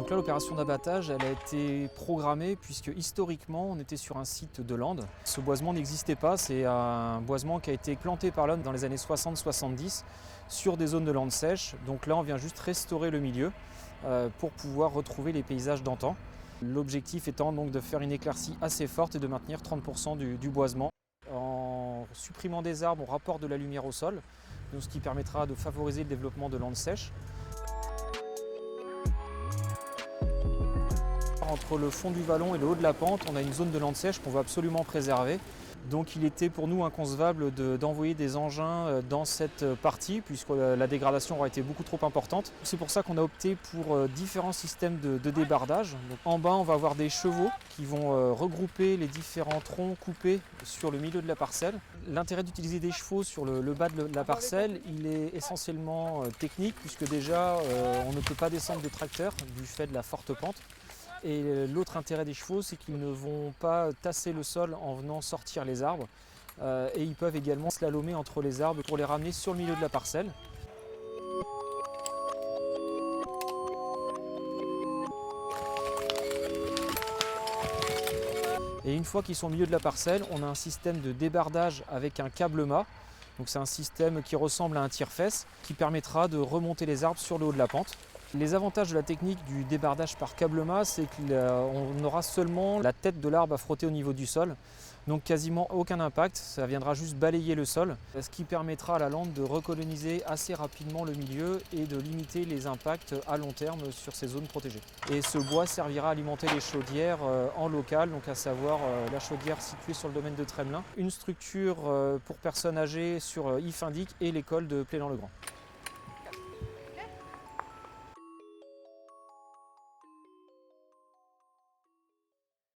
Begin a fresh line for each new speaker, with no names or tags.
Donc là, l'opération d'abattage, elle a été programmée puisque historiquement, on était sur un site de lande. Ce boisement n'existait pas, c'est un boisement qui a été planté par l'homme dans les années 60-70 sur des zones de lande sèche. Donc là, on vient juste restaurer le milieu pour pouvoir retrouver les paysages d'antan. L'objectif étant donc de faire une éclaircie assez forte et de maintenir 30% du boisement. En supprimant des arbres, on rapporte de la lumière au sol, donc ce qui permettra de favoriser le développement de landes sèches. Entre le fond du vallon et le haut de la pente, on a une zone de lande sèche qu'on veut absolument préserver. Donc il était pour nous inconcevable d'envoyer des engins dans cette partie puisque la dégradation aurait été beaucoup trop importante. C'est pour ça qu'on a opté pour différents systèmes de débardage. Donc, en bas, on va avoir des chevaux qui vont regrouper les différents troncs coupés sur le milieu de la parcelle. L'intérêt d'utiliser des chevaux sur le bas de la parcelle, il est essentiellement technique puisque déjà on ne peut pas descendre de tracteur du fait de la forte pente. Et l'autre intérêt des chevaux, c'est qu'ils ne vont pas tasser le sol en venant sortir les arbres. Et ils peuvent également slalomer entre les arbres pour les ramener sur le milieu de la parcelle. Et une fois qu'ils sont au milieu de la parcelle, on a un système de débardage avec un câble-mât. Donc c'est un système qui ressemble à un tire-fesse qui permettra de remonter les arbres sur le haut de la pente. Les avantages de la technique du débardage par câble-mât, c'est qu'on aura seulement la tête de l'arbre à frotter au niveau du sol, donc quasiment aucun impact, ça viendra juste balayer le sol, ce qui permettra à la lande de recoloniser assez rapidement le milieu et de limiter les impacts à long terme sur ces zones protégées. Et ce bois servira à alimenter les chaudières en local, donc à savoir la chaudière située sur le domaine de Tremelin, une structure pour personnes âgées sur If Indique et l'école de Plélan-le-Grand.